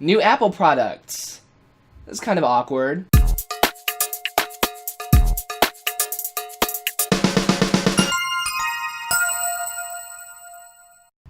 New Apple products. That's kind of awkward.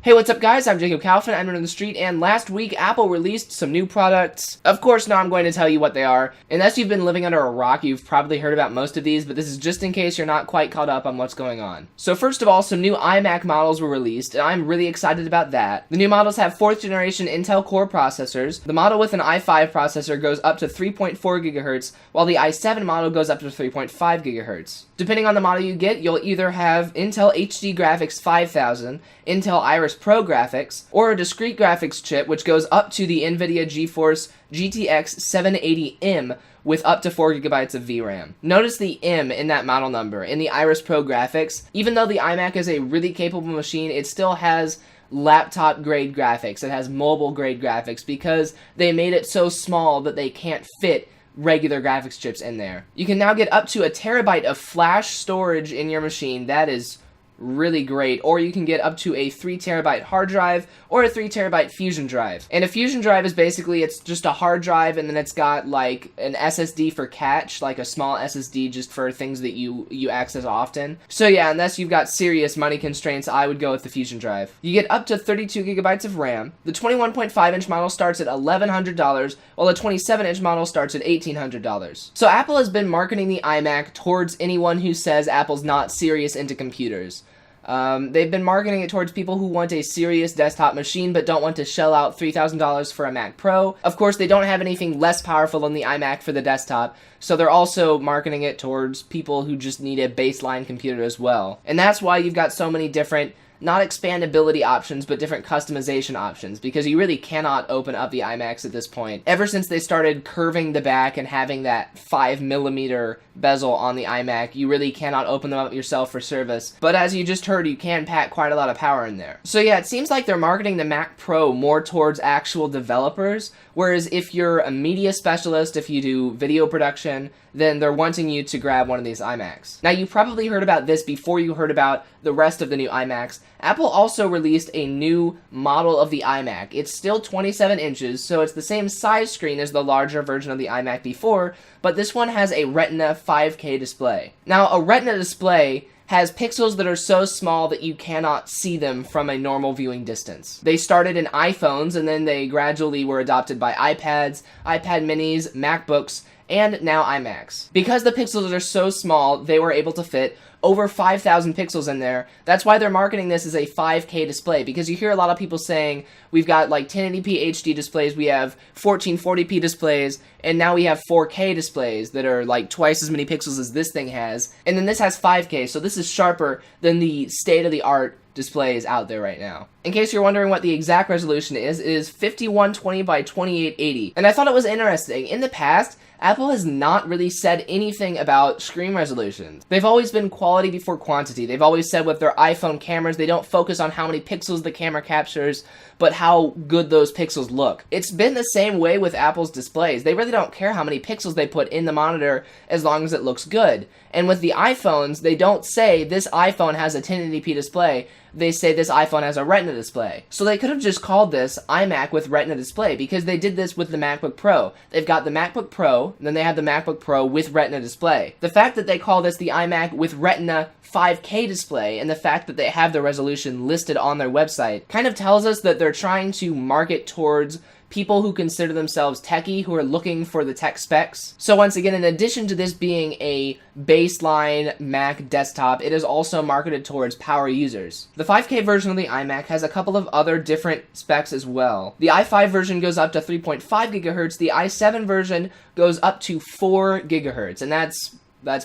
Hey, what's up guys? I'm Jacob Kaufman, I'm on the street, and last week Apple released some new products. Of course, now I'm going to tell you what they are. Unless you've been living under a rock, you've probably heard about most of these, but this is just in case you're not quite caught up on what's going on. So first of all, some new iMac models were released, and I'm really excited about that. The new models have 4th generation Intel Core processors. The model with an i5 processor goes up to 3.4 GHz, while the i7 model goes up to 3.5 GHz. Depending on the model you get, you'll either have Intel HD Graphics 5000, Intel Iris Pro graphics, or a discrete graphics chip which goes up to the NVIDIA GeForce GTX 780M with up to 4 GB of VRAM. Notice the M in that model number in the Iris Pro graphics. Even though the iMac is a really capable machine, it still has laptop grade graphics. It has mobile grade graphics because they made it so small that they can't fit regular graphics chips in there. You can now get up to 1 terabyte of flash storage in your machine. That is really great. Or you can get up to a 3 terabyte hard drive or a 3 terabyte fusion drive. And a fusion drive is basically, it's just a hard drive and then it's got like an SSD for cache, like a small SSD just for things that you access often. So yeah, unless you've got serious money constraints, I would go with the fusion drive. You get up to 32 gigabytes of RAM. The 21.5 inch model starts at $1,100, while the 27 inch model starts at $1,800. So Apple has been marketing the iMac towards anyone who says Apple's not serious into computers. They've been marketing it towards people who want a serious desktop machine but don't want to shell out $3,000 for a Mac Pro. Of course, they don't have anything less powerful than the iMac for the desktop, so they're also marketing it towards people who just need a baseline computer as well. And that's why you've got so many different, not expandability options, but different customization options, because you really cannot open up the iMacs at this point. Ever since they started curving the back and having that 5mm bezel on the iMac, you really cannot open them up yourself for service. But as you just heard, you can pack quite a lot of power in there. So yeah, it seems like they're marketing the Mac Pro more towards actual developers, whereas if you're a media specialist, if you do video production, then they're wanting you to grab one of these iMacs. Now, you probably heard about this before you heard about the rest of the new iMacs. Apple also released a new model of the iMac. It's still 27 inches, so it's the same size screen as the larger version of the iMac before, but this one has a Retina 5K display. Now, a Retina display has pixels that are so small that you cannot see them from a normal viewing distance. They started in iPhones, and then they gradually were adopted by iPads, iPad minis, MacBooks, and now iMacs. Because the pixels are so small, they were able to fit over 5,000 pixels in there. That's why they're marketing this as a 5K display, because you hear a lot of people saying, we've got like 1080p HD displays, we have 1440p displays, and now we have 4K displays that are like twice as many pixels as this thing has, and then this has 5K, so this is sharper than the state-of-the-art displays out there right now. In case you're wondering what the exact resolution is, it is 5120 by 2880. And I thought it was interesting. In the past, Apple has not really said anything about screen resolutions. They've always been quality before quantity. They've always said with their iPhone cameras, they don't focus on how many pixels the camera captures, but how good those pixels look. It's been the same way with Apple's displays. They really don't care how many pixels they put in the monitor as long as it looks good. And with the iPhones, they don't say this iPhone has a 1080p display. They say this iPhone has a Retina display. So they could have just called this iMac with Retina display, because they did this with the MacBook Pro. They've got the MacBook Pro, and then they have the MacBook Pro with Retina display. The fact that they call this the iMac with Retina 5K display, and the fact that they have the resolution listed on their website, kind of tells us that they're trying to market towards people who consider themselves techie, who are looking for the tech specs. So once again, in addition to this being a baseline Mac desktop, it is also marketed towards power users. The 5K version of the iMac has a couple of other different specs as well. The i5 version goes up to 3.5 gigahertz, the i7 version goes up to 4 gigahertz, and that's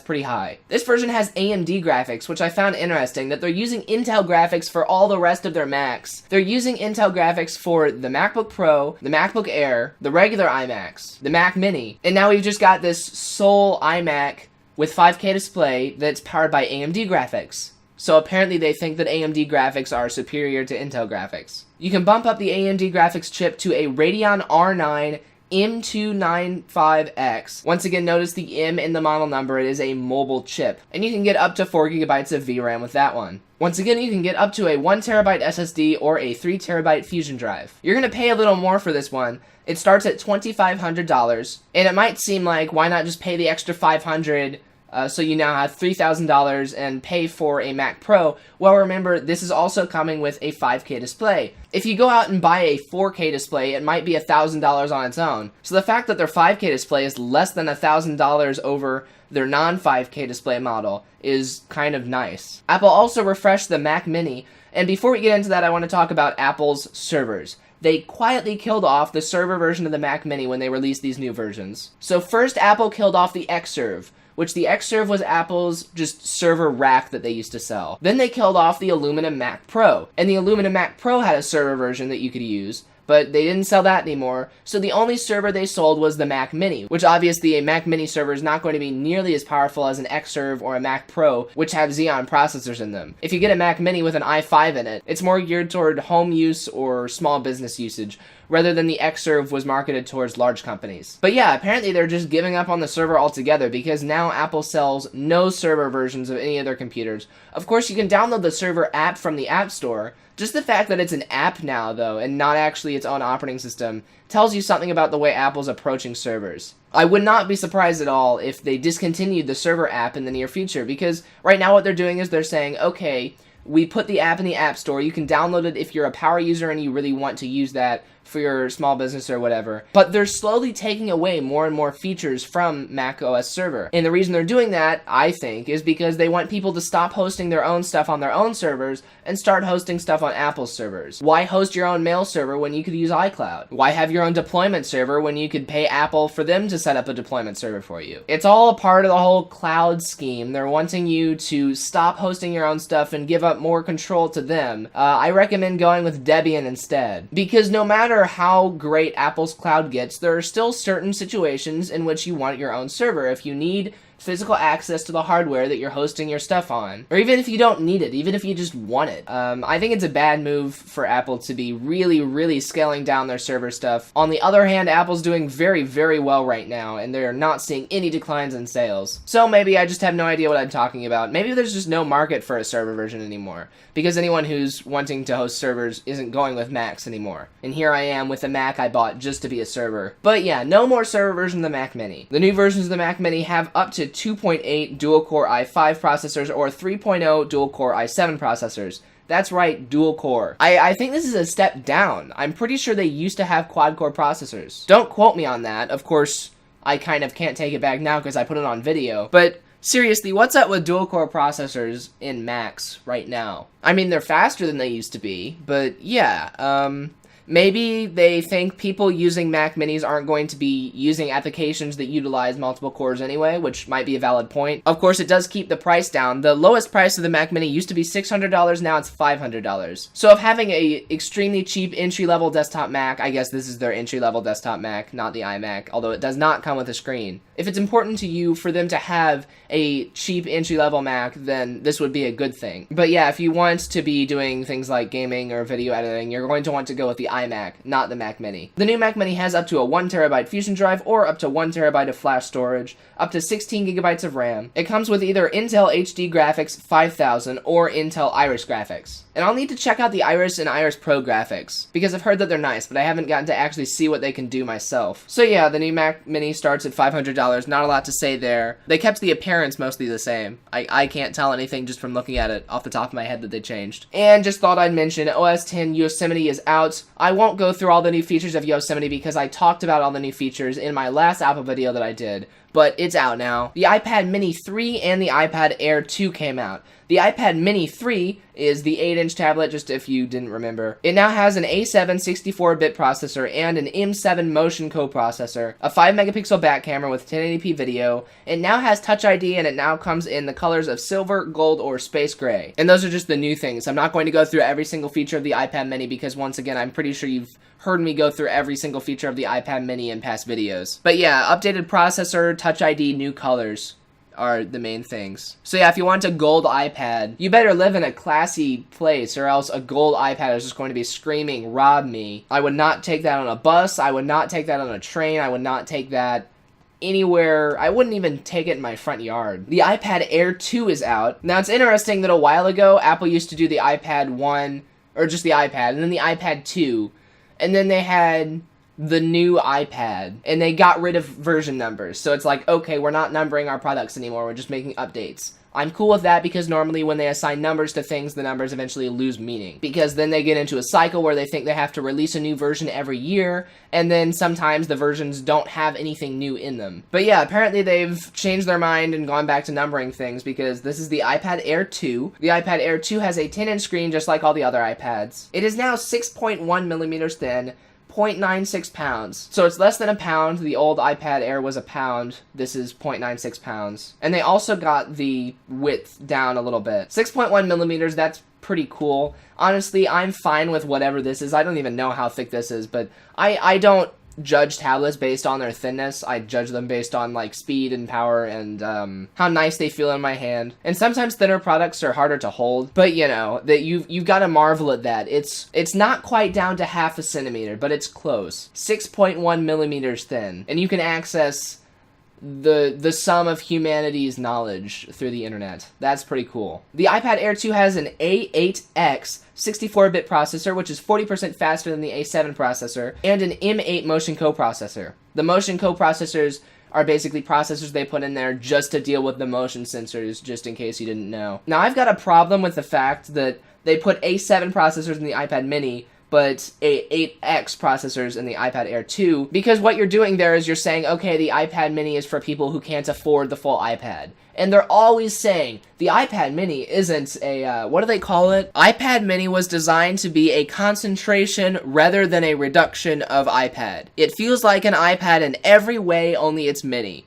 pretty high. This version has AMD graphics, which I found interesting, that they're using Intel graphics for all the rest of their Macs. They're using Intel graphics for the MacBook Pro, the MacBook Air, the regular iMacs, the Mac Mini, and now we've just got this sole iMac with 5K display that's powered by AMD graphics. So apparently they think that AMD graphics are superior to Intel graphics. You can bump up the AMD graphics chip to a Radeon R9 M295X. Once again, notice the M in the model number. It is a mobile chip. And you can get up to 4 gigabytes of VRAM with that one. Once again, you can get up to a 1TB SSD or a 3TB Fusion drive. You're going to pay a little more for this one. It starts at $2,500, and it might seem like, why not just pay the extra $500 so you now have $3,000 and pay for a Mac Pro? Well, remember, this is also coming with a 5K display. If you go out and buy a 4K display, it might be $1,000 on its own. So the fact that their 5K display is less than $1,000 over their non-5K display model is kind of nice. Apple also refreshed the Mac Mini, and before we get into that, I want to talk about Apple's servers. They quietly killed off the server version of the Mac Mini when they released these new versions. So first, Apple killed off the Xserve, which the Xserve was Apple's just server rack that they used to sell. Then they killed off the Aluminum Mac Pro, and the Aluminum Mac Pro had a server version that you could use, but they didn't sell that anymore, so the only server they sold was the Mac Mini, which obviously a Mac Mini server is not going to be nearly as powerful as an Xserve or a Mac Pro, which have Xeon processors in them. If you get a Mac Mini with an i5 in it, it's more geared toward home use or small business usage, rather than the Xserve was marketed towards large companies. But yeah, apparently they're just giving up on the server altogether, because now Apple sells no server versions of any of their computers. Of course, you can download the server app from the App Store. Just the fact that it's an app now, though, and not actually its own operating system, tells you something about the way Apple's approaching servers. I would not be surprised at all if they discontinued the server app in the near future, because right now what they're doing is they're saying, okay, we put the app in the App Store, you can download it if you're a power user and you really want to use that for your small business or whatever. But they're slowly taking away more and more features from Mac OS Server. And the reason they're doing that, I think, is because they want people to stop hosting their own stuff on their own servers and start hosting stuff on Apple's servers. Why host your own mail server when you could use iCloud? Why have your own deployment server when you could pay Apple for them to set up a deployment server for you? It's all a part of the whole cloud scheme. They're wanting you to stop hosting your own stuff and give up more control to them. I recommend going with Debian instead. Because no matter how great Apple's cloud gets, there are still certain situations in which you want your own server. If you need physical access to the hardware that you're hosting your stuff on, or even if you don't need it, even if you just want it. I think it's a bad move for Apple to be really scaling down their server stuff. On the other hand, Apple's doing very well right now, and they're not seeing any declines in sales. So maybe I just have no idea what I'm talking about. Maybe there's just no market for a server version anymore, because anyone who's wanting to host servers isn't going with Macs anymore. And here I am with a Mac I bought just to be a server. But yeah, no more server version of the Mac Mini. The new versions of the Mac Mini have up to 2.8 dual-core i5 processors or 3.0 dual-core i7 processors. That's right, dual-core. I think this is a step down. I'm pretty sure they used to have quad-core processors. Don't quote me on that. Of course, I kind of can't take it back now because I put it on video. But seriously, what's up with dual-core processors in Macs right now? I mean, they're faster than they used to be, but yeah, maybe they think people using Mac Minis aren't going to be using applications that utilize multiple cores anyway, which might be a valid point. Of course, it does keep the price down. The lowest price of the Mac Mini used to be $600, now it's $500. So if having a extremely cheap entry-level desktop Mac, I guess this is their entry-level desktop Mac, not the iMac, although it does not come with a screen. If it's important to you for them to have a cheap entry-level Mac, then this would be a good thing. But yeah, if you want to be doing things like gaming or video editing, you're going to want to go with the iMac, not the Mac Mini. The new Mac Mini has up to a 1TB Fusion drive or up to 1TB of flash storage, up to 16GB of RAM. It comes with either Intel HD Graphics 5000 or Intel Iris graphics. And I'll need to check out the Iris and Iris Pro graphics, because I've heard that they're nice, but I haven't gotten to actually see what they can do myself. So yeah, the new Mac Mini starts at $500, not a lot to say there. They kept the appearance mostly the same. I can't tell anything just from looking at it off the top of my head that they changed. And just thought I'd mention, OS X Yosemite is out. I won't go through all the new features of Yosemite because I talked about all the new features in my last Apple video that I did, but it's out now. The iPad Mini 3 and the iPad Air 2 came out. The iPad Mini 3 is the 8-inch tablet, just if you didn't remember. It now has an A7 64-bit processor and an M7 Motion coprocessor, a 5-megapixel back camera with 1080p video. It now has Touch ID, and it now comes in the colors of silver, gold, or space gray. And those are just the new things. I'm not going to go through every single feature of the iPad Mini because, once again, I'm pretty sure you've heard me go through every single feature of the iPad Mini in past videos. But yeah, updated processor, Touch ID, new colors are the main things. So yeah, if you want a gold iPad, you better live in a classy place, or else a gold iPad is just going to be screaming, "Rob me." I would not take that on a bus, I would not take that on a train, I would not take that anywhere. I wouldn't even take it in my front yard. The iPad Air 2 is out. Now, it's interesting that a while ago, Apple used to do the iPad 1, or just the iPad, and then the iPad 2, and then they had the new iPad, and they got rid of version numbers. So it's like, okay, we're not numbering our products anymore, we're just making updates. I'm cool with that because normally when they assign numbers to things, the numbers eventually lose meaning. Because then they get into a cycle where they think they have to release a new version every year, and then sometimes the versions don't have anything new in them. But yeah, apparently they've changed their mind and gone back to numbering things because this is the iPad Air 2. The iPad Air 2 has a 10-inch screen just like all the other iPads. It is now 6.1 millimeters thin, 0.96 pounds. So it's less than a pound. The old iPad Air was a pound. This is 0.96 pounds. And they also got the width down a little bit. 6.1 millimeters, that's pretty cool. Honestly, I'm fine with whatever this is. I don't even know how thick this is, but I don't judge tablets based on their thinness. I judge them based on like speed and power and how nice they feel in my hand. And sometimes thinner products are harder to hold, but you know that you've got to marvel at that. It's not quite down to half a centimeter, but it's close. 6.1 millimeters thin, and you can access the sum of humanity's knowledge through the internet. That's pretty cool. The iPad Air 2 has an A8X 64-bit processor, which is 40% faster than the A7 processor, and an M8 motion coprocessor. The motion coprocessors are basically processors they put in there just to deal with the motion sensors, just in case you didn't know. Now, I've got a problem with the fact that they put A7 processors in the iPad mini, but A8X processors in the iPad Air 2, because what you're doing there is you're saying, okay, the iPad mini is for people who can't afford the full iPad. And they're always saying, the iPad mini isn't a, what do they call it? iPad mini was designed to be a concentration rather than a reduction of iPad. It feels like an iPad in every way, only it's mini.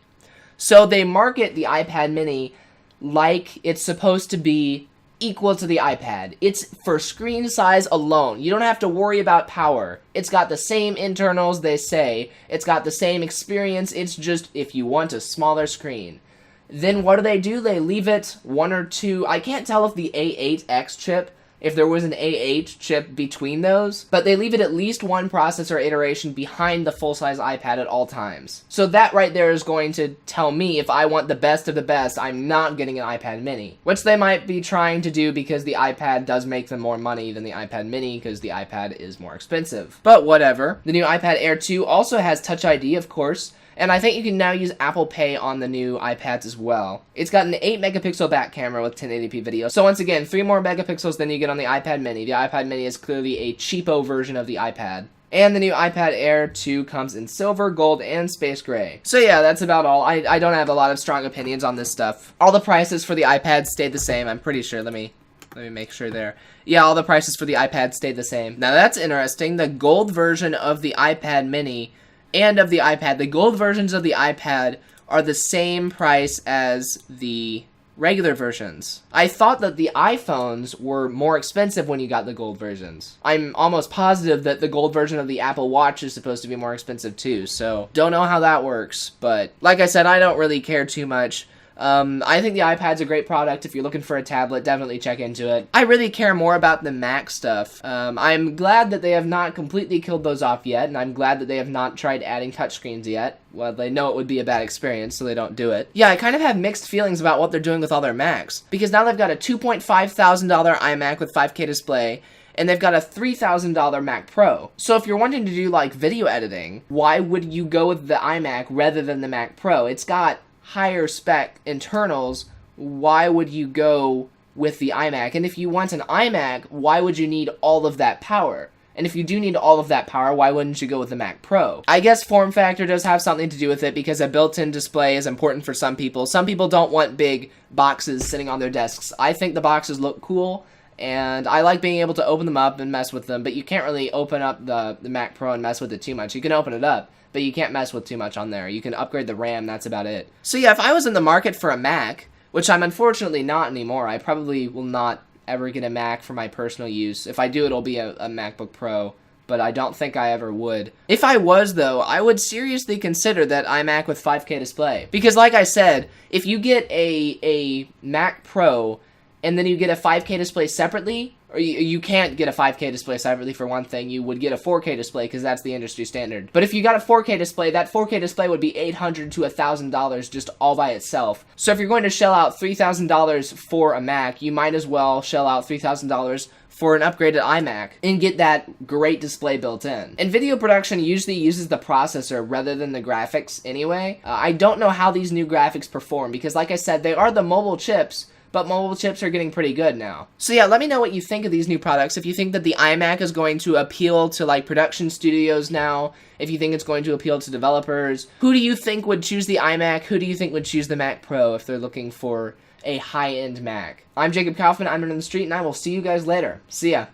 So they market the iPad mini like it's supposed to be equal to the iPad. It's for screen size alone. You don't have to worry about power. It's got the same internals, they say. It's got the same experience. It's just if you want a smaller screen. Then what do? They leave it one or two. I can't tell if the A8X chip, if there was an A8 chip between those, but they leave it at least one processor iteration behind the full-size iPad at all times. So that right there is going to tell me if I want the best of the best, I'm not getting an iPad mini, which they might be trying to do because the iPad does make them more money than the iPad mini because the iPad is more expensive. But whatever. The new iPad Air 2 also has Touch ID, of course, and I think you can now use Apple Pay on the new iPads as well. It's got an 8-megapixel back camera with 1080p video. So once again, 3 more megapixels than you get on the iPad mini. The iPad mini is clearly a cheapo version of the iPad. And the new iPad Air 2 comes in silver, gold, and space gray. So yeah, that's about all. I don't have a lot of strong opinions on this stuff. All the prices for the iPad stayed the same, I'm pretty sure. Let me make sure there. Yeah, all the prices for the iPad stayed the same. Now that's interesting. The gold version of the iPad mini and of the iPad, the gold versions of the iPad are the same price as the regular versions. I thought that the iPhones were more expensive when you got the gold versions. I'm almost positive that the gold version of the Apple Watch is supposed to be more expensive too, so don't know how that works, but like I said, I don't really care too much. I think the iPad's a great product. If you're looking for a tablet, definitely check into it. I really care more about the Mac stuff. I'm glad that they have not completely killed those off yet, and I'm glad that they have not tried adding touchscreens yet. Well, they know it would be a bad experience, so they don't do it. Yeah, I kind of have mixed feelings about what they're doing with all their Macs, because now they've got a $2,500 iMac with 5K display, and they've got a $3,000 Mac Pro. So if you're wanting to do, like, video editing, why would you go with the iMac rather than the Mac Pro? It's got higher spec internals. Why would you go with the iMac? And if you want an iMac, why would you need all of that power? And if you do need all of that power, why wouldn't you go with the Mac Pro? I guess form factor does have something to do with it because a built-in display is important for some people. Some people don't want big boxes sitting on their desks. I think the boxes look cool, and I like being able to open them up and mess with them, but you can't really open up the Mac Pro and mess with it too much. You can open it up, but you can't mess with too much on there. You can upgrade the RAM, that's about it. So yeah, if I was in the market for a Mac, which I'm unfortunately not anymore, I probably will not ever get a Mac for my personal use. If I do, it'll be a MacBook Pro, but I don't think I ever would. If I was, though, I would seriously consider that iMac with 5K display. Because like I said, if you get a Mac Pro and then you get a 5K display separately, or you can't get a 5K display separately for one thing. You would get a 4K display because that's the industry standard. But if you got a 4K display, that 4K display would be $800 to $1,000 just all by itself. So if you're going to shell out $3,000 for a Mac, you might as well shell out $3,000 for an upgraded iMac and get that great display built in. And video production usually uses the processor rather than the graphics anyway. I don't know how these new graphics perform because, like I said, they are the mobile chips, but mobile chips are getting pretty good now. So yeah, let me know what you think of these new products. If you think that the iMac is going to appeal to like production studios now, if you think it's going to appeal to developers, who do you think would choose the iMac? Who do you think would choose the Mac Pro if they're looking for a high-end Mac? I'm Jacob Kaufman, I'm on the street, and I will see you guys later. See ya.